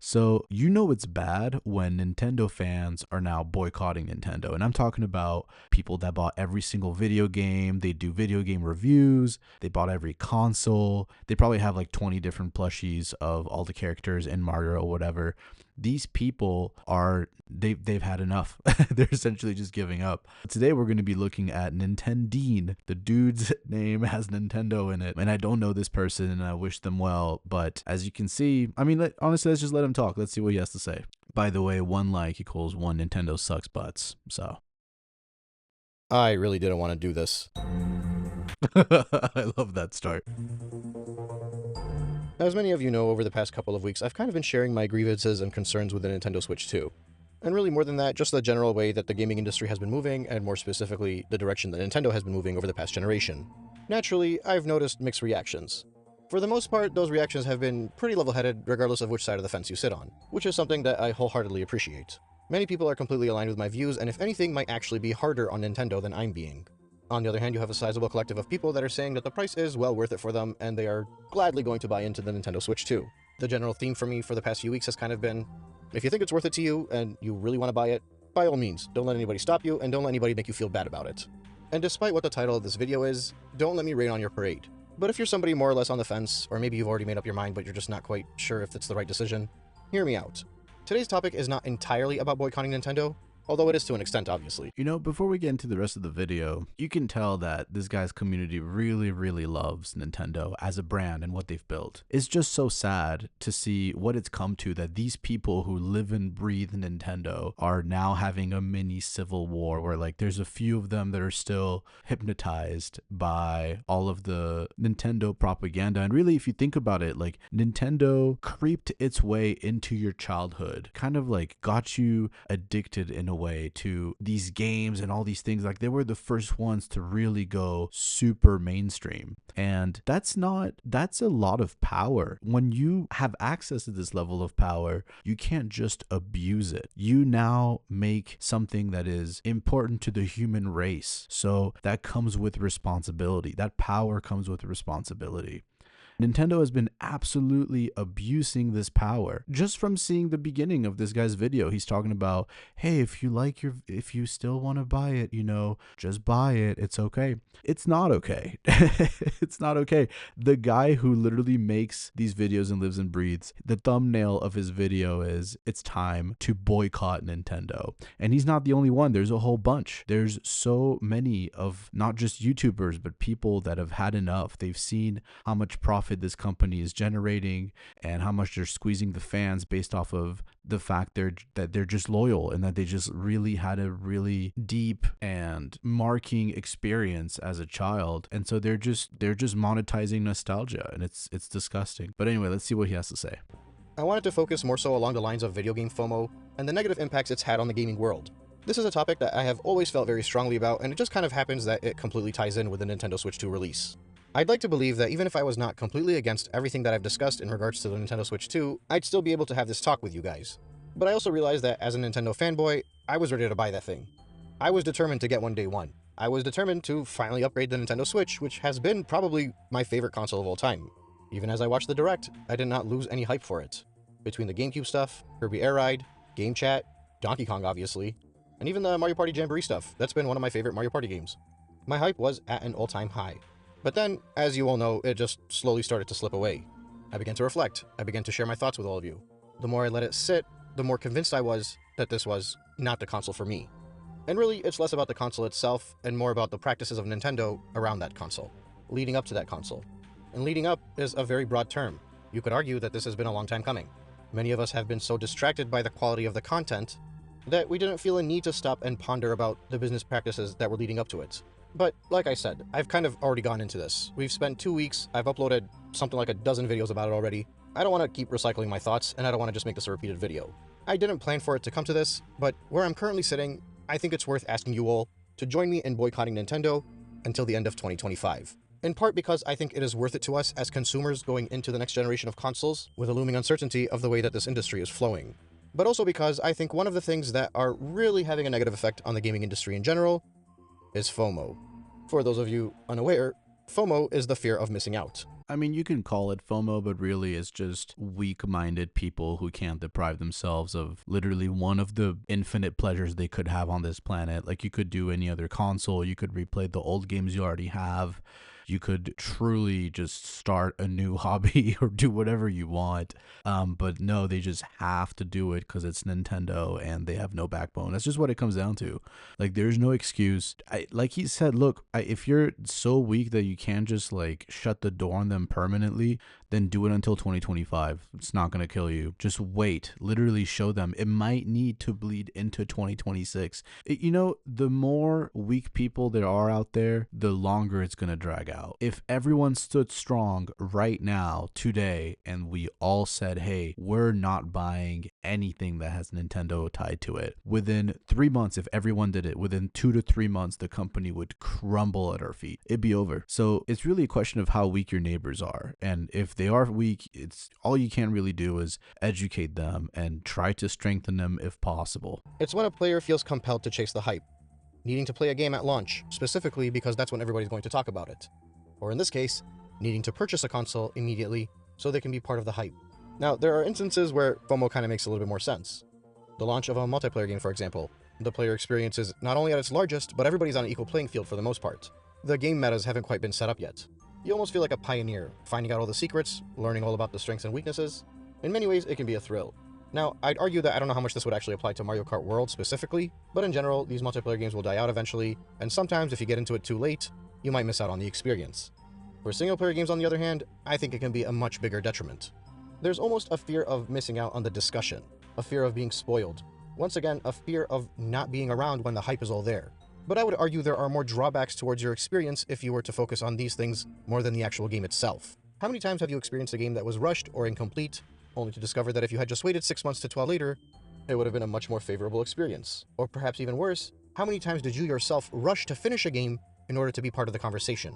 So, you know it's bad when Nintendo fans are now boycotting Nintendo. And I'm talking about people that bought every single video game, they do video game reviews, they bought every console, they probably have like 20 different plushies of all the characters in Mario or whatever. These people are they've had enough. They're essentially just giving up. Today we're going to be looking at Nintendine. The dude's name has Nintendo in it, and I don't know this person, and I wish them well. But as you can see, I mean, honestly, let's just let him talk. Let's see what he has to say. By the way, one like equals one Nintendo sucks butts. So I really didn't want to do this. I love that start. As many of you know, over the past couple of weeks, I've kind of been sharing my grievances and concerns with the Nintendo Switch 2. And really more than that, just the general way that the gaming industry has been moving, and more specifically, the direction that Nintendo has been moving over the past generation. Naturally, I've noticed mixed reactions. For the most part, those reactions have been pretty level-headed, regardless of which side of the fence you sit on, which is something that I wholeheartedly appreciate. Many people are completely aligned with my views, and if anything, might actually be harder on Nintendo than I'm being. On the other hand, you have a sizable collective of people that are saying that the price is well worth it for them, and they are gladly going to buy into the Nintendo Switch 2. The general theme for me for the past few weeks has kind of been, if you think it's worth it to you, and you really want to buy it, by all means, don't let anybody stop you, and don't let anybody make you feel bad about it. And despite what the title of this video is, don't let me rain on your parade. But if you're somebody more or less on the fence, or maybe you've already made up your mind but you're just not quite sure if it's the right decision, hear me out. Today's topic is not entirely about boycotting Nintendo, although it is to an extent, obviously. You know, before we get into the rest of the video, you can tell that this guy's community really, really loves Nintendo as a brand and what they've built. It's just so sad to see what it's come to, that these people who live and breathe Nintendo are now having a mini civil war where, like, there's a few of them that are still hypnotized by all of the Nintendo propaganda. And really, if you think about it, like, Nintendo creeped its way into your childhood, kind of like got you addicted in a way to these games and all these things. Like, they were the first ones to really go super mainstream, and that's a lot of power. When you have access to this level of power, you can't just abuse it. You now make something that is important to the human race, so that comes with responsibility. That power comes with responsibility. Nintendo has been absolutely abusing this power. Just from seeing the beginning of this guy's video, he's talking about, hey, if you still want to buy it, just buy it. It's okay. It's not okay. It's not okay. The guy who literally makes these videos and lives and breathes, the thumbnail of his video is, it's time to boycott Nintendo. And he's not the only one. There's a whole bunch. There's so many of not just YouTubers, but people that have had enough. They've seen how much profit this company is generating and how much they're squeezing the fans based off of the fact that they're just loyal and that they just really had a really deep and marking experience as a child, and so they're just monetizing nostalgia, and it's disgusting. But anyway, let's see what he has to say. I wanted to focus more so along the lines of video game FOMO and the negative impacts it's had on the gaming world. This is a topic that I have always felt very strongly about, and it just kind of happens that it completely ties in with the Nintendo Switch 2 release. I'd like to believe that even if I was not completely against everything that I've discussed in regards to the Nintendo Switch 2, I'd still be able to have this talk with you guys. But I also realized that as a Nintendo fanboy, I was ready to buy that thing. I was determined to get one day one. I was determined to finally upgrade the Nintendo Switch, which has been probably my favorite console of all time. Even as I watched the Direct, I did not lose any hype for it. Between the GameCube stuff, Kirby Air Ride, Game Chat, Donkey Kong obviously, and even the Mario Party Jamboree stuff, that's been one of my favorite Mario Party games. My hype was at an all-time high. But then, as you all know, it just slowly started to slip away. I began to reflect. I began to share my thoughts with all of you. The more I let it sit, the more convinced I was that this was not the console for me. And really, it's less about the console itself and more about the practices of Nintendo around that console, leading up to that console. And leading up is a very broad term. You could argue that this has been a long time coming. Many of us have been so distracted by the quality of the content that we didn't feel a need to stop and ponder about the business practices that were leading up to it. But, like I said, I've kind of already gone into this. We've spent 2 weeks, I've uploaded something like a dozen videos about it already. I don't want to keep recycling my thoughts, and I don't want to just make this a repeated video. I didn't plan for it to come to this, but where I'm currently sitting, I think it's worth asking you all to join me in boycotting Nintendo until the end of 2025. In part because I think it is worth it to us as consumers going into the next generation of consoles with a looming uncertainty of the way that this industry is flowing. But also because I think one of the things that are really having a negative effect on the gaming industry in general is FOMO. For those of you unaware, FOMO is the fear of missing out. I mean, you can call it FOMO, but really it's just weak-minded people who can't deprive themselves of literally one of the infinite pleasures they could have on this planet. Like, you could do any other console, you could replay the old games you already have. You could truly just start a new hobby or do whatever you want. But no, they just have to do it because it's Nintendo and they have no backbone. That's just what it comes down to. Like, there's no excuse. Like he said, look, if you're so weak that you can't just like shut the door on them permanently, then do it until 2025. It's not going to kill you. Just wait. Literally show them. It might need to bleed into 2026. The more weak people there are out there, the longer it's going to drag out. If everyone stood strong right now, today, and we all said, hey, we're not buying anything that has Nintendo tied to it, within 3 months, if everyone did it, within 2 to 3 months, the company would crumble at our feet. It'd be over. So it's really a question of how weak your neighbors are. And if they are weak, it's all you can really do is educate them and try to strengthen them if possible. It's when a player feels compelled to chase the hype, needing to play a game at launch, specifically because that's when everybody's going to talk about it. Or in this case, needing to purchase a console immediately so they can be part of the hype. Now, there are instances where FOMO kind of makes a little bit more sense. The launch of a multiplayer game, for example. The player experience is not only at its largest, but everybody's on an equal playing field for the most part. The game metas haven't quite been set up yet. You almost feel like a pioneer, finding out all the secrets, learning all about the strengths and weaknesses. In many ways, it can be a thrill. Now, I'd argue that I don't know how much this would actually apply to Mario Kart World specifically, but in general, these multiplayer games will die out eventually, and sometimes if you get into it too late, you might miss out on the experience. For single-player games, on the other hand, I think it can be a much bigger detriment. There's almost a fear of missing out on the discussion, a fear of being spoiled. Once again, a fear of not being around when the hype is all there. But I would argue there are more drawbacks towards your experience if you were to focus on these things more than the actual game itself. How many times have you experienced a game that was rushed or incomplete, only to discover that if you had just waited 6 months to 12 later, it would have been a much more favorable experience? Or perhaps even worse, how many times did you yourself rush to finish a game in order to be part of the conversation?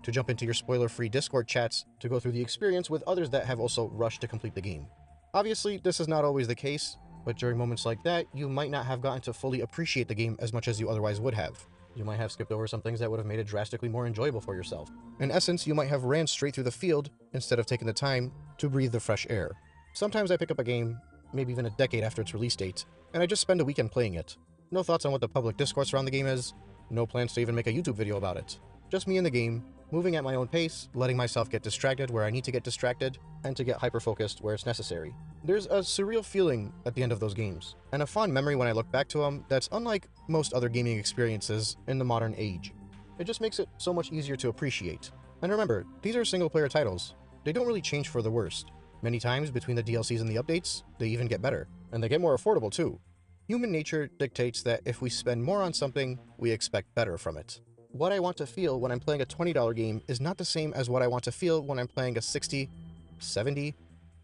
To jump into your spoiler-free Discord chats, to go through the experience with others that have also rushed to complete the game. Obviously, this is not always the case, but during moments like that, you might not have gotten to fully appreciate the game as much as you otherwise would have. You might have skipped over some things that would have made it drastically more enjoyable for yourself. In essence, you might have ran straight through the field instead of taking the time to breathe the fresh air. Sometimes I pick up a game, maybe even a decade after its release date, and I just spend a weekend playing it. No thoughts on what the public discourse around the game is, no plans to even make a YouTube video about it. Just me in the game, moving at my own pace, letting myself get distracted where I need to get distracted, and to get hyper-focused where it's necessary. There's a surreal feeling at the end of those games, and a fond memory when I look back to them that's unlike most other gaming experiences in the modern age. It just makes it so much easier to appreciate. And remember, these are single-player titles. They don't really change for the worst. Many times, between the DLCs and the updates, they even get better. And they get more affordable, too. Human nature dictates that if we spend more on something, we expect better from it. What I want to feel when I'm playing a $20 game is not the same as what I want to feel when I'm playing a $60, $70,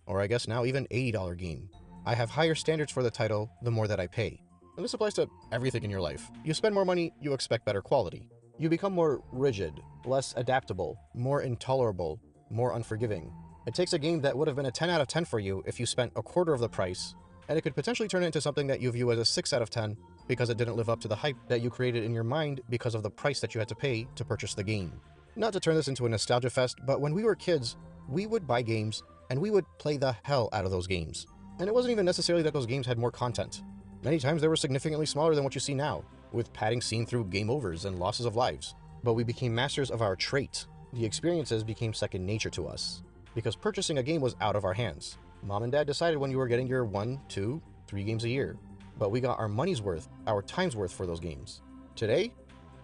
or I guess now even $80 game. I have higher standards for the title the more that I pay. And this applies to everything in your life. You spend more money, you expect better quality. You become more rigid, less adaptable, more intolerable, more unforgiving. It takes a game that would have been a 10 out of 10 for you if you spent a quarter of the price, and it could potentially turn it into something that you view as a 6 out of 10 because it didn't live up to the hype that you created in your mind because of the price that you had to pay to purchase the game. Not to turn this into a nostalgia fest, but when we were kids, we would buy games and we would play the hell out of those games. And it wasn't even necessarily that those games had more content. Many times they were significantly smaller than what you see now, with padding seen through game overs and losses of lives. But we became masters of our trait. The experiences became second nature to us, because purchasing a game was out of our hands. Mom and Dad decided when you were getting your 1, 2, 3 games a year. But we got our money's worth, our time's worth for those games. Today,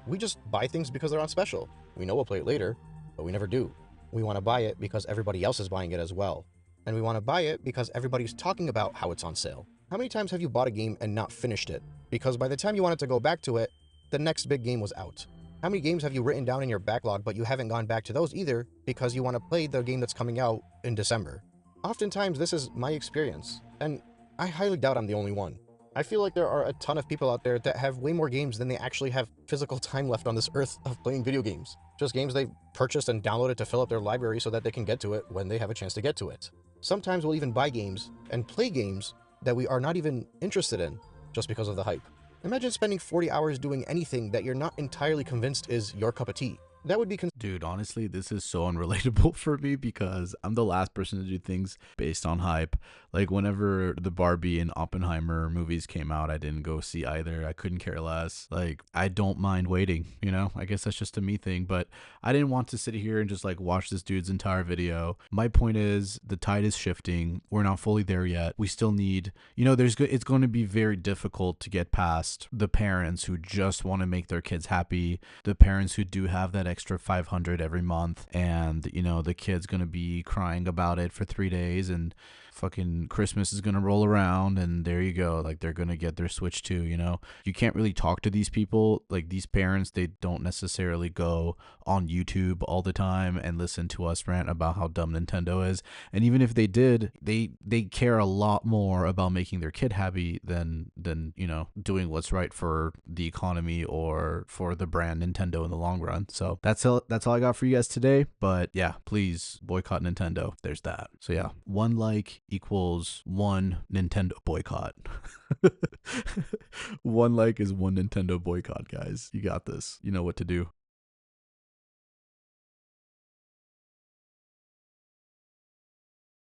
we just buy things because they're on special. We know we'll play it later, but we never do. We want to buy it because everybody else is buying it as well. And we want to buy it because everybody's talking about how it's on sale. How many times have you bought a game and not finished it? Because by the time you wanted to go back to it, the next big game was out. How many games have you written down in your backlog but you haven't gone back to those either because you want to play the game that's coming out in December? Oftentimes this is my experience, and I highly doubt I'm the only one. I feel like there are a ton of people out there that have way more games than they actually have physical time left on this earth of playing video games. Just games they've purchased and downloaded to fill up their library so that they can get to it when they have a chance to get to it. Sometimes we'll even buy games and play games that we are not even interested in just because of the hype. Imagine spending 40 hours doing anything that you're not entirely convinced is your cup of tea. That would be Dude, honestly, this is so unrelatable for me because I'm the last person to do things based on hype. Like, whenever the Barbie and Oppenheimer movies came out, I didn't go see either. I couldn't care less. Like, I don't mind waiting, you know? I guess that's just a me thing, but I didn't want to sit here and just like watch this dude's entire video. My point is, the tide is shifting. We're not fully there yet. We still need, you know, it's going to be very difficult to get past the parents who just want to make their kids happy, the parents who do have that extra 500 every month, and you know the kid's gonna be crying about it for 3 days, and fucking Christmas is gonna roll around, and there you go, like they're gonna get their Switch too. You know, you can't really talk to these people, like these parents. They don't necessarily go on YouTube all the time and listen to us rant about how dumb Nintendo is. And even if they did, they care a lot more about making their kid happy than you know, doing what's right for the economy or for the brand Nintendo in the long run. So that's all I got for you guys today. But yeah, please boycott Nintendo. There's that. So yeah, 1 like equals 1 Nintendo boycott. 1 like is 1 Nintendo boycott, guys. You got this. You know what to do.